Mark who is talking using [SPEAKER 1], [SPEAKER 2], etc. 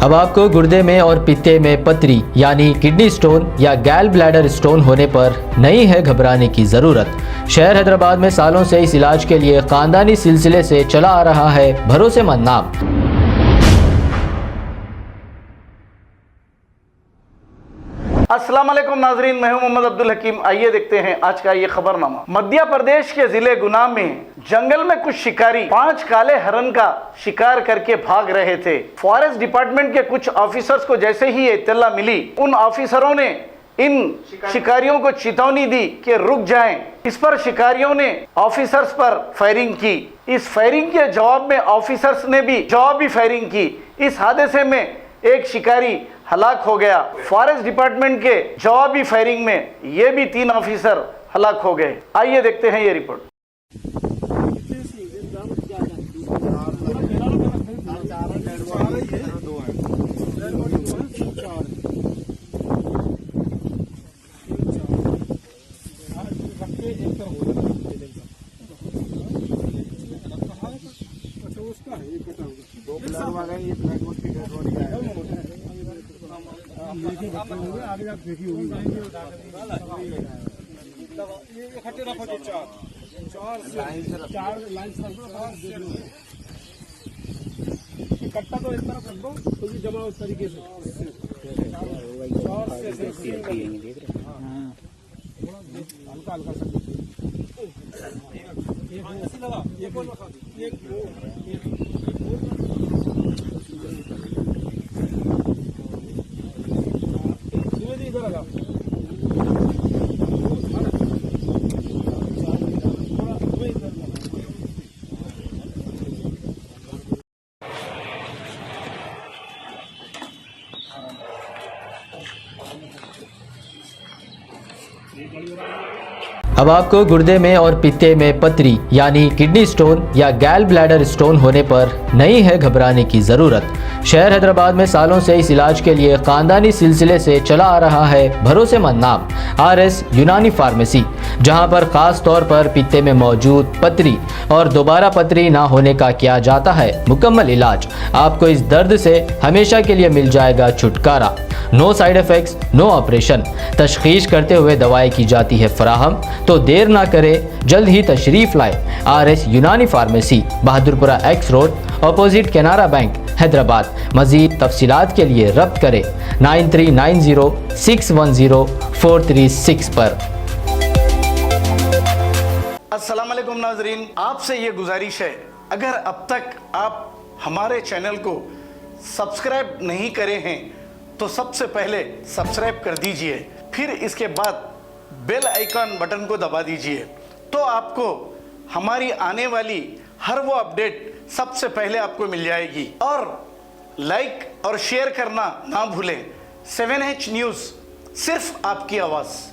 [SPEAKER 1] अब आपको गुर्दे में और पित्ते में पथरी यानी किडनी स्टोन या गैल ब्लैडर स्टोन होने पर नहीं है घबराने की ज़रूरत। शहर हैदराबाद में सालों से इस इलाज के लिए खानदानी सिलसिले से चला आ रहा है भरोसेमंद नाम।
[SPEAKER 2] अस्सलाम वालेकुम नाजरीन, मैं हूं मोहम्मद अब्दुल हकीम। आइए देखते हैं आज का ये खबरनामा। मध्य प्रदेश के जिले गुना में जंगल में कुछ शिकारी 5 काले हरण का शिकार करके भाग रहे थे। फॉरेस्ट डिपार्टमेंट के कुछ ऑफिसर्स को जैसे ही ये इत्तला मिली, उन ऑफिसरों ने इन शिकारियों को चेतावनी दी कि रुक जाएं। इस पर शिकारियों ने ऑफिसर्स पर फायरिंग की। इस फायरिंग के जवाब में ऑफिसर्स ने भी जवाबी फायरिंग की। इस हादसे में एक शिकारी हलाक हो गया। फॉरेस्ट डिपार्टमेंट के जवाबी फायरिंग में ये भी 3 ऑफिसर हलाक हो गए। आइए देखते हैं ये रिपोर्ट।
[SPEAKER 3] आगे आप देखी होगी ये इकट्ठे रखो जी, चार लाइन कट्टा तो इस तरफ रख दो तो भी जमा उस तरीके से हल्का हल्का सा इधर आ
[SPEAKER 1] अब आपको गुर्दे में और पित्ते में पथरी यानी किडनी स्टोन या गैल ब्लैडर स्टोन होने पर नहीं है घबराने की ज़रूरत। शहर हैदराबाद में सालों से इस इलाज के लिए खानदानी सिलसिले से चला आ रहा है भरोसेमंद नाम RS यूनानी फार्मेसी, जहां पर खास तौर पर पित्ते में मौजूद पथरी और दोबारा पथरी ना होने का किया जाता है मुकम्मल इलाज। आपको इस दर्द से हमेशा के लिए मिल जाएगा छुटकारा। No side effects, no operation. तशखीस करते हुए दवाएं की जाती है फराहम। तो देर ना करें, जल्द ही तशरीफ लाए RS यूनानी pharmacy, Bahadurpura X road, opposite Canara bank, Hyderabad. मजीद तफसीलात के लिए रब्त करें 9390610436 पर।
[SPEAKER 2] अस्सलाम वालेकुम नाजरीन, आपसे ये गुजारिश है, अगर अब तक आप हमारे चैनल को सब्सक्राइब नहीं करे हैं तो सबसे पहले सब्सक्राइब कर दीजिए, फिर इसके बाद बेल आइकन बटन को दबा दीजिए, तो आपको हमारी आने वाली हर वो अपडेट सबसे पहले आपको मिल जाएगी। और लाइक और शेयर करना ना भूलें। 7H न्यूज़, सिर्फ आपकी आवाज़।